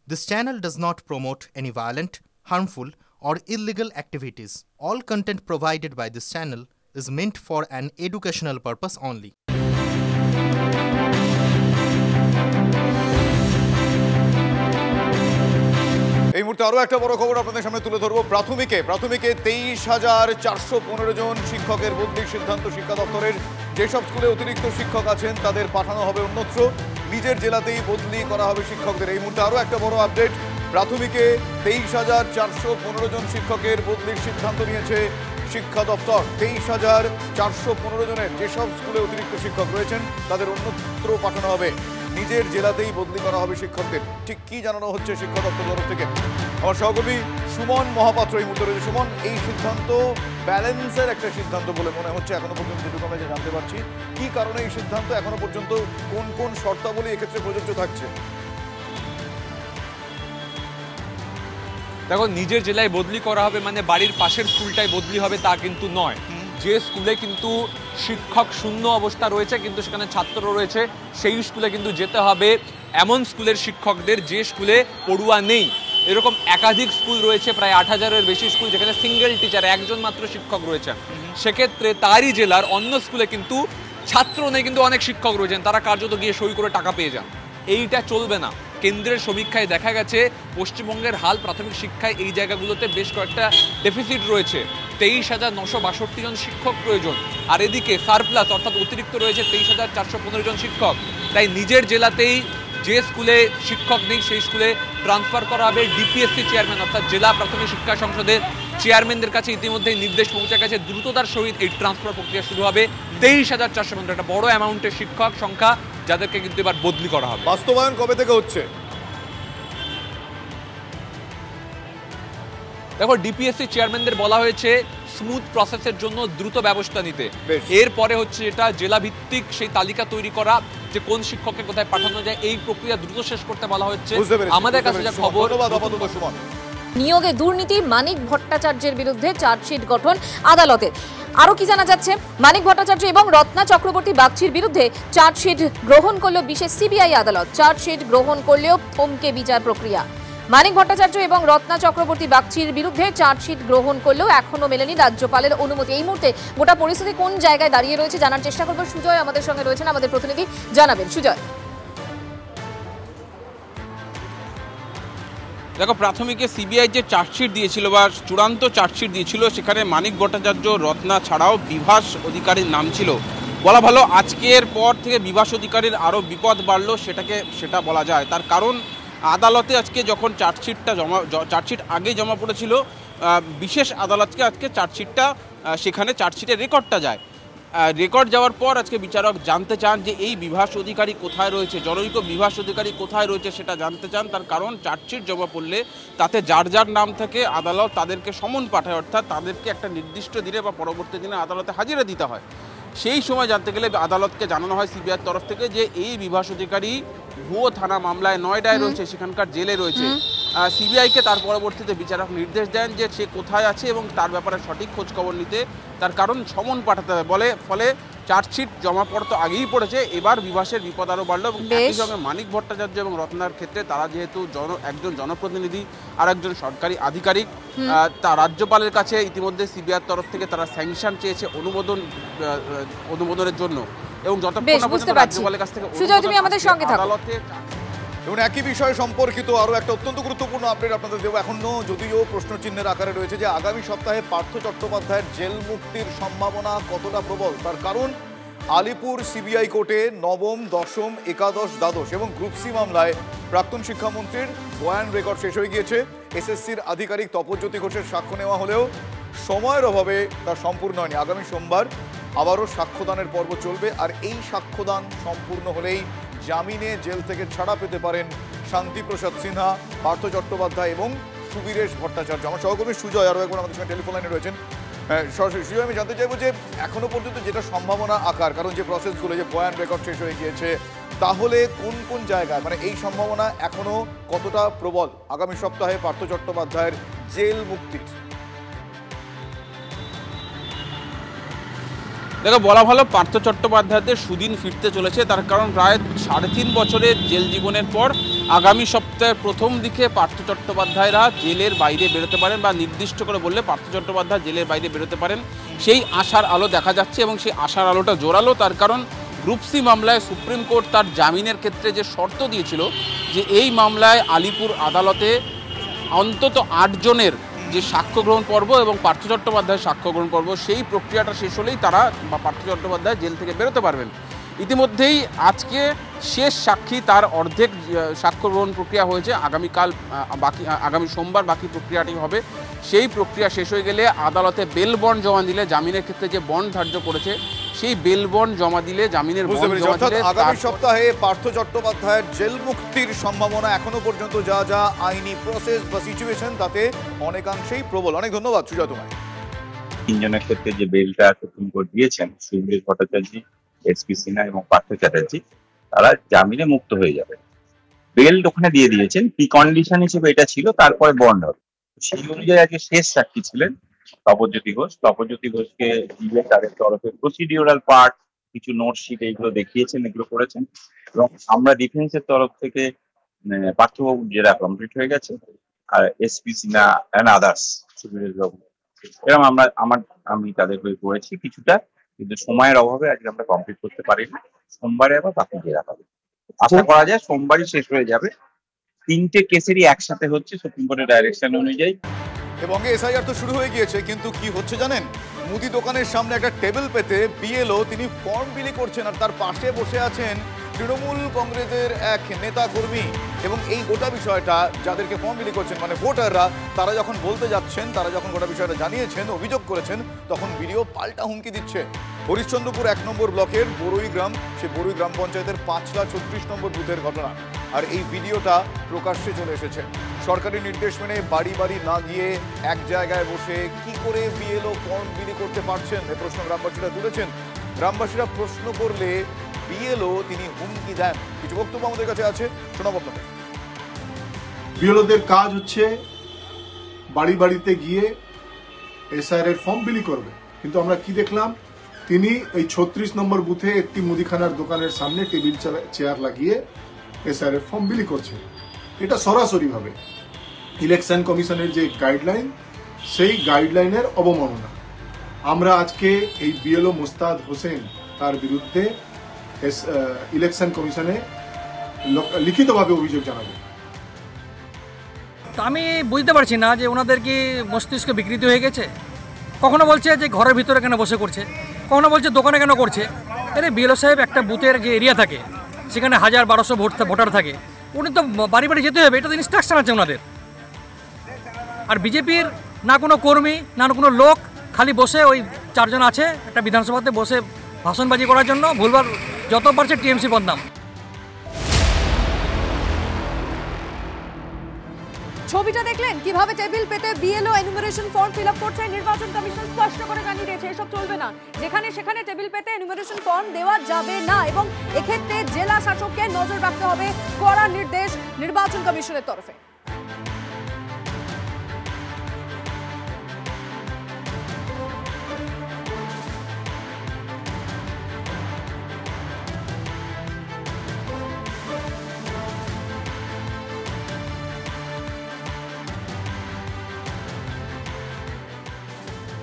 This channel does not promote any violent, harmful, or illegal activities. All content provided by this channel is meant for an educational purpose only. এই মুহূর্তে আরও একটা বড় খবর আপনাদের সামনে তুলে ধরবো। প্রাথমিকে 23,415 জন শিক্ষকের বদলির সিদ্ধান্ত শিক্ষা দপ্তরের। যেসব স্কুলে অতিরিক্ত শিক্ষক আছেন তাদের পাঠানো হবে অন্যত্র, নিজের জেলাতেই বদলি করা হবে শিক্ষকদের। এই মুহূর্তে আরও একটা বড় আপডেট। প্রাথমিকে 23,415 জন শিক্ষকের বদলির সিদ্ধান্ত নিয়েছে শিক্ষা দপ্তর। 23,415 জনের যেসব স্কুলে অতিরিক্ত শিক্ষক রয়েছেন তাদের অন্যত্র পাঠানো হবে, নিজের জেলাতেই বদলি করা হবে শিক্ষকদের। ঠিক কি জানানো হচ্ছে শিক্ষা দপ্তর তরফ থেকে? আমার সহকর্মী সুমন মহাপাত্র এই মুহূর্তে রয়েছে। সুমন, এই সিদ্ধান্ত ব্যালেন্সের একটা সিদ্ধান্ত বলে মনে হচ্ছে এখনো পর্যন্ত, যেটুকু আমরা জানতে পারছি। কি কারণে এই সিদ্ধান্ত, এখনো পর্যন্ত কোন কোন শর্তাবলী এক্ষেত্রে প্রযোজ্য থাকছে? দেখো, নিজের জেলায় বদলি করা হবে মানে বাড়ির পাশের স্কুলটাই বদলি হবে তা কিন্তু নয়। যে স্কুলে কিন্তু শিক্ষক শূন্য অবস্থা রয়েছে কিন্তু সেখানে ছাত্র রয়েছে, সেই স্কুলে কিন্তু যেতে হবে এমন স্কুলের শিক্ষকদের যে স্কুলে পড়ুয়া নেই। এরকম একাধিক স্কুল রয়েছে, প্রায় 8,000-এর বেশি স্কুল যেখানে সিঙ্গেল টিচার, একজন মাত্র শিক্ষক রয়েছেন। সেক্ষেত্রে তারই জেলার অন্য স্কুলে কিন্তু ছাত্র নেই কিন্তু অনেক শিক্ষক রয়েছেন, তারা কার্যত গিয়ে সই করে টাকা পেয়ে যান। এইটা চলবে না। কেন্দ্রের সমীক্ষায় দেখা গেছে পশ্চিমবঙ্গের হাল প্রাথমিক শিক্ষায় এই জায়গাগুলোতে বেশ কয়েকটা ডেফিসিট রয়েছে। 23,962 জন শিক্ষক প্রয়োজন, আর এদিকে সারপ্লাস অর্থাৎ অতিরিক্ত রয়েছে 23,415 জন শিক্ষক। তাই নিজের জেলাতেই যে স্কুলে শিক্ষক নেই সেই স্কুলে ট্রান্সফার করা হবে। ডিপিএসসি চেয়ারম্যান অর্থাৎ জেলা প্রাথমিক শিক্ষা সংসদের চেয়ারম্যানদের কাছে ইতিমধ্যেই নির্দেশ পৌঁছে গেছে, দ্রুততার সহিত এই ট্রান্সফার প্রক্রিয়া শুরু হবে। 23,415, একটা বড় অ্যামাউন্টের শিক্ষক সংখ্যা যাদেরকে কিন্তু এবার বদলি করা হবে। বাস্তবায়ন কবে থেকে হচ্ছে? দেখো, ডিপিএসসি চেয়ারম্যানদের বলা হয়েছে স্মুথ প্রসেসের জন্য দ্রুত ব্যবস্থা নিতে। এরপরে হচ্ছে যেটা জেলা ভিত্তিক সেই তালিকা তৈরি করা, যে কোন শিক্ষককে কোথায় পাঠানো যায়, এই প্রক্রিয়া দ্রুত শেষ করতে বলা হচ্ছে। আমাদের কাছে যা খবর, নিয়োগে দুর্নীতি, মানিক ভট্টাচার্যের বিরুদ্ধে চার্জশিট গঠন আদালতের। আরো কি জানা যাচ্ছে? মানিক ভট্টাচার্য এবং রত্না চক্রবর্তী বাগচির বিরুদ্ধে চার্জশিট গ্রহণ করল বিশেষ সিবিআই আদালত। চার্জশিট গ্রহণ করলেও থমকে বিচার প্রক্রিয়া। মানিক ভট্টাচার্য এবং রত্না চক্রবর্তী বাগচির বিরুদ্ধে চার্জশিট গ্রহণ করলেও এখনো মেলেনি রাজ্যপালের অনুমতি। এই মুহূর্তে গোটা পরিস্থিতি কোন জায়গায় দাঁড়িয়ে রয়েছে জানার চেষ্টা করবো। সুজয় আমাদের সঙ্গে রয়েছেন, আমাদের প্রতিনিধি জানাবেন। সুজয়, দেখো, প্রাথমিকে সিবিআই যে চার্জশিট দিয়েছিল বা চূড়ান্ত চার্জশিট দিয়েছিল সেখানে মানিক ভট্টাচার্য, রত্না ছাড়াও বিভাস অধিকারীর নাম ছিল। বলা ভালো আজকের পর থেকে বিভাস অধিকারীর আরও বিপদ বাড়লো, সেটা বলা যায়। তার কারণ আদালতে আজকে যখন চার্জশিট আগেই জমা পড়েছিল, বিশেষ আদালতকে আজকে সেখানে চার্জশিটের রেকর্ডটা যায়। রেকর্ড যাওয়ার পর আজকে বিচারক জানতে চান যে এই বিভাস অধিকারী কোথায় রয়েছে, জনৈক বিভাস অধিকারী কোথায় রয়েছে সেটা জানতে চান। তার কারণ চার্জশিট জমা পড়লে তাতে যার যার নাম থাকে আদালত তাদেরকে সমন পাঠায়, অর্থাৎ তাদেরকে একটা নির্দিষ্ট দিনে বা পরবর্তী দিনে আদালতে হাজিরা দিতে হয়। সেই সময় জানতে গেলে আদালতকে জানানো হয় সিবিআইয়ের তরফ থেকে যে এই বিভাস অধিকারী ভুয়ো থানা মামলায় নয়ডায় রয়েছে, সেখানকার জেলে রয়েছে। সিবিআইকে তার পরবর্তীতে বিচারক নির্দেশ দেন যে সে কোথায় আছে এবং তার ব্যাপারে সঠিক খোঁজখবর নিতে, তার কারণ সমন পাঠাতে হবে বলে। ফলে চার্জশিট জমা পড়া তো আগেই পড়েছে, এবার বিভাসের বিপদ আরও বাড়লো। এবং একই সঙ্গে মানিক ভট্টাচার্য এবং রত্নার ক্ষেত্রে তারা যেহেতু একজন জনপ্রতিনিধি আর একজন সরকারি আধিকারিক, তা রাজ্যপালের কাছে ইতিমধ্যে সিবিআইয়ের তরফ থেকে তারা স্যাংশন চেয়েছে অনুমোদনের জন্য। এবং যতক্ষণ রাজ্যপালের কাছ থেকে আদালতে। এবং একই বিষয় সম্পর্কিত আরও একটা অত্যন্ত গুরুত্বপূর্ণ আপডেট আপনাদের দেবো। এখনও যদিও প্রশ্নচিহ্নের আকারে রয়েছে যে আগামী সপ্তাহে পার্থ চট্টোপাধ্যায়ের জেল মুক্তির সম্ভাবনা কতটা প্রবল। তার কারণ আলিপুর সিবিআই কোর্টে নবম, দশম, একাদশ, দ্বাদশ এবং গ্রুপ সি মামলায় প্রাক্তন শিক্ষামন্ত্রীর বয়ান রেকর্ড শেষ হয়ে গিয়েছে। এসএসসির আধিকারিক তপজ্যোতি ঘোষের সাক্ষ্য নেওয়া হলেও সময়ের অভাবে তা সম্পূর্ণ হয়নি। আগামী সোমবার আবারও সাক্ষ্যদানের পর্ব চলবে, আর এই সাক্ষ্যদান সম্পূর্ণ হলেই জামিনে জেল থেকে ছাড়া পেতে পারেন শান্তিপ্রসাদ সিনহা, পার্থ চট্টোপাধ্যায় এবং সুবীরেশ ভট্টাচার্য। আমার সহকর্মী সুজয় আরও একবার আমাদের সঙ্গে টেলিফোন লাইনে রয়েছেন। সরাসরি সুজয়, আমি জানতে চাইবো যে এখনো পর্যন্ত যেটা সম্ভাবনা আকার, কারণ যে প্রসেসগুলো, যে বয়ান রেকর্ড শেষ হয়ে গিয়েছে, তাহলে কোন কোন জায়গায় মানে এই সম্ভাবনা এখনো কতটা প্রবল আগামী সপ্তাহে পার্থ চট্টোপাধ্যায়ের জেল মুক্তির? দেখো, বলা ভালো পার্থ চট্টোপাধ্যায়দের সুদিন ফিরতে চলেছে। তার কারণ প্রায় 3.5 বছরের জেল জীবনের পর আগামী সপ্তাহের প্রথম দিকে পার্থ চট্টোপাধ্যায়রা জেলের বাইরে বেরোতে পারেন, বা নির্দিষ্ট করে বললে পার্থ চট্টোপাধ্যায় জেলের বাইরে বেরোতে পারেন, সেই আশার আলো দেখা যাচ্ছে। এবং সেই আশার আলোটা জোরালো, তার কারণ গ্রুপ সি মামলায় সুপ্রিম কোর্ট তার জামিনের ক্ষেত্রে যে শর্ত দিয়েছিল যে এই মামলায় আলিপুর আদালতে অন্তত 8 জনের যে সাক্ষ্য গ্রহণ পর্ব এবং পার্থ চট্টোপাধ্যায়ের সাক্ষ্য গ্রহণ পর্ব, সেই প্রক্রিয়াটা শেষ হলেই তারা বা পার্থ চট্টোপাধ্যায় জেল থেকে বেরোতে পারবেন। ইতিমধ্যেই আজকে শেষ সাক্ষী, তার অর্ধেক সাক্ষ্য গ্রহণ প্রক্রিয়া হয়েছে। আগামী সোমবার বাকি প্রক্রিয়াটি হবে। সেই প্রক্রিয়া শেষ হয়ে গেলে আদালতে বেল বন্ড জমা দিলে, জামিনের ক্ষেত্রে যে বন্ড ধার্য করেছে সেই বেল বন্ড জমা দিলে, জামিনের বন্ড জমা দিলে আগামী সপ্তাহে পার্থ চট্টোপাধ্যায়ের জেল মুক্তির সম্ভাবনা এখনো পর্যন্ত যা যা আইনি প্রসেস বা সিচুয়েশন তাতে অনেকাংশেই প্রবল। অনেক ধন্যবাদ সুজা তোমায়। 3 জনের ক্ষেত্রে যে বেলটা সুপ্রিম কোর্ট দিয়েছেন, সুবীর ভট্টাচার্য, এসপি সিনহা এবং পার্থ চ্যাটার্জি, তারা জামিনে মুক্ত হয়ে যাবে। বেল ওখানে দিয়ে দিয়েছেন, কি কন্ডিশন হিসেবে এটা ছিল, তারপরে বন্ড হবে। সেই অনুযায়ী আজকে শেষ সাক্ষী ছিলেন তপজ্যোতি ঘোষ। তপজ্যোতি ঘোষকে দিলে তাদের তরফে প্রসিডিউরাল পার্ট, কিছু নোটশিট এইগুলো দেখিয়েছেন, এগুলো করেছেন। এবং আমরা ডিফেন্সের তরফ থেকে পার্থবাবু জেরা কমপ্লিট হয়ে গেছে, আর এসপি সিনহা অ্যান্ড আদার্স সুবীরের বাবু এরকম আমি তাদের হয়ে করেছি কিছুটা, কিন্তু সময়ের অভাবে আজকে আমরা কমপ্লিট করতে পারি না। সোমবারে আবার বাকি জেরা হবে। আশা করা যায় সোমবারই শেষ হয়ে যাবে। 3টে কেসেরই একসাথে হচ্ছে সুপ্রিম কোর্টের ডাইরেকশন অনুযায়ী। এবং এসআইআর তো শুরু হয়ে গিয়েছে, কিন্তু কি হচ্ছে জানেন? মুদি দোকানের সামনে একটা টেবিল পেতে বিএলও তিনি ফর্ম বিলি করছেন, আর তার পাশে বসে আছেন তৃণমূল কংগ্রেসের এক নেতা কর্মী। এবং এই গোটা বিষয়টা যাদেরকে ফর্ম বিলি করছেন মানে ভোটাররা, তারা যখন বলতে যাচ্ছেন, তারা যখন গোটা বিষয়টা জানিয়েছেন, অভিযোগ করেছেন, তখন বিডিও পাল্টা হুমকি দিচ্ছে। হরিশ্চন্দ্রপুর 1 নম্বর ব্লকের বড়ুই গ্রাম, সে বড়ুই গ্রাম পঞ্চায়েতের 536 নম্বর বুথের ঘটনা। আর এই ভিডিওটা প্রকাশ্যে চলে এসেছে। সরকারি নির্দেশ মেনে বাড়ি বাড়ি না গিয়ে এক জায়গায় বসে কি করে বিএলও ফর্ম বিলি করতে পারছেন, এ প্রশ্ন গ্রামবাসীরা তুলেছেন। গ্রামবাসীরা প্রশ্ন করলে বিএলও তিনি হুমকি দেন। কিছু বক্তব্য আমাদের কাছে আছে, শোনাবো আপনাদের। বিএলওদের কাজ হচ্ছে বাড়ি বাড়িতে গিয়ে এসআইআর এর ফর্ম বিলি করবে, কিন্তু আমরা কি দেখলাম, তিনি এই 36 নম্বর বুথে একটি মুদিখানার দোকানের সামনে টেবিল চেয়ার লাগিয়ে এসআইআর এর ফর্ম বিলি করছে। এটা সরাসরি ভাবে ইলেকশন কমিশনের যে গাইডলাইন, সেই গাইডলাইনের অবমাননা। আমরা আজকে এই বিএলও মোস্তাদ হোসেন তার বিরুদ্ধে ইলেকশন কমিশনে লিখিতভাবে অভিযোগ জানাবো। আমি বুঝতে পারছি না যে ওনাদের কি মস্তিষ্ক বিকৃত হয়ে গেছে। কখনো বলছে যে ঘরের ভিতরে কেন বসে করছে, কখনো বলছে দোকানে কেন করছে। আরে বিএলও সাহেব, একটা বুথের যে এরিয়া থাকে সেখানে 1000-1200 ভোটার থাকে, উনি তো বাড়ি বাড়ি যেতে হবে, এটা তো ইনস্ট্রাকশন আছে ওনাদের। আর বিজেপির না কোনো কর্মী না কোনো লোক, খালি বসে ওই 4 জন আছে একটা বিধানসভাতে বসে ভাষণবাজি করার জন্য, ভুলবার যত পারছে টিএমসি বদনাম। ছবিটা দেখলেন কিভাবে টেবিল পেতে BLO enumeration form fill up করছে। নির্বাচন কমিশন স্পষ্ট করে জানিয়ে দিয়েছে এসব চলবে না, যেখানে সেখানে টেবিল পেতে এনুমারেশন ফর্ম দেওয়া যাবে না। এবং এক্ষেত্রে জেলা শাসককে নজর রাখতে হবে, কড়া নির্দেশ নির্বাচন কমিশনের তরফে।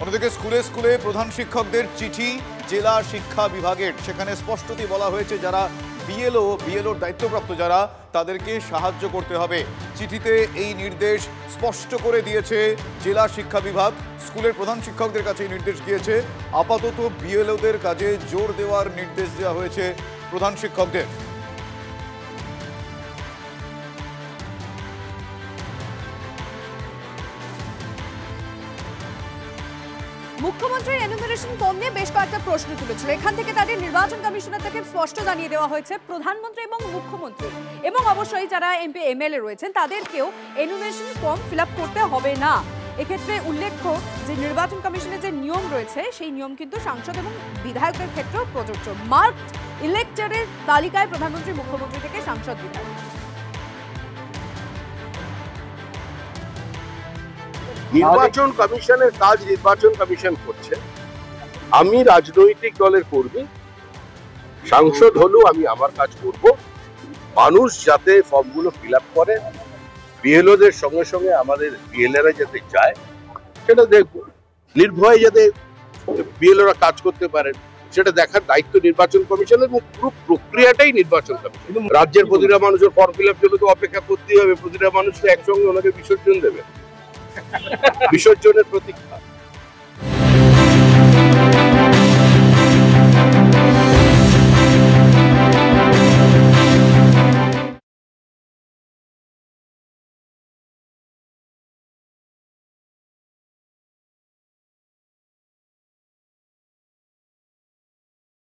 অন্যদিকে স্কুলে স্কুলে প্রধান শিক্ষকদের চিঠি জেলা শিক্ষা বিভাগের, সেখানে স্পষ্টতই বলা হয়েছে যারা বিএলওর দায়িত্বপ্রাপ্ত যারা, তাদেরকে সাহায্য করতে হবে। চিঠিতে এই নির্দেশ স্পষ্ট করে দিয়েছে জেলা শিক্ষা বিভাগ। স্কুলের প্রধান শিক্ষকদের কাছে এই নির্দেশ গিয়েছে, আপাতত বিএলওদের কাজে জোর দেওয়ার নির্দেশ দেওয়া হয়েছে প্রধান শিক্ষকদের। মুখ্যমন্ত্রীর এনুমারেশন ফর্ম নিয়ে বেশ কয়েকটা প্রশ্ন তুলেছিল। এখান থেকে তাদের নির্বাচন কমিশনের থেকে স্পষ্ট জানিয়ে দেওয়া হয়েছে প্রধানমন্ত্রী এবং মুখ্যমন্ত্রী এবং অবশ্যই যারা এমপি এমএলএ রয়েছেন তাদেরকেও এনুমারেশন ফর্ম ফিল আপ করতে হবে না। এক্ষেত্রে উল্লেখ্য যে নির্বাচন কমিশনের যে নিয়ম রয়েছে সেই নিয়ম কিন্তু সাংসদ এবং বিধায়কদের ক্ষেত্রেও প্রযোজ্য। মার্কড ইলেক্টরের তালিকায় প্রধানমন্ত্রী মুখ্যমন্ত্রী থেকে সাংসদ বিধায়ক। নির্বাচন কমিশনের কাজ নির্বাচন কমিশন করছে, আমি রাজনৈতিক দলের কর্মী, সাংসদ হলেও আমি আমার কাজ করব। মানুষ যাতে ফর্মগুলো ফিল আপ করে, বিএলওদের সঙ্গে সঙ্গে আমাদের বিএলএরা যাতে যায় সেটা দেখবো। নির্ভয়ে যাতে বিএলওরা কাজ করতে পারেন সেটা দেখার দায়িত্ব নির্বাচন কমিশনের, এবং পুরো প্রক্রিয়াটাই নির্বাচন কমিশন। রাজ্যের প্রতিটা মানুষের ফর্ম ফিল আপ জন্য তো অপেক্ষা করতেই হবে, প্রতিটা মানুষ তো একসঙ্গে ওনাকে বিসর্জন দেবে, বিসর্জনের প্রতীক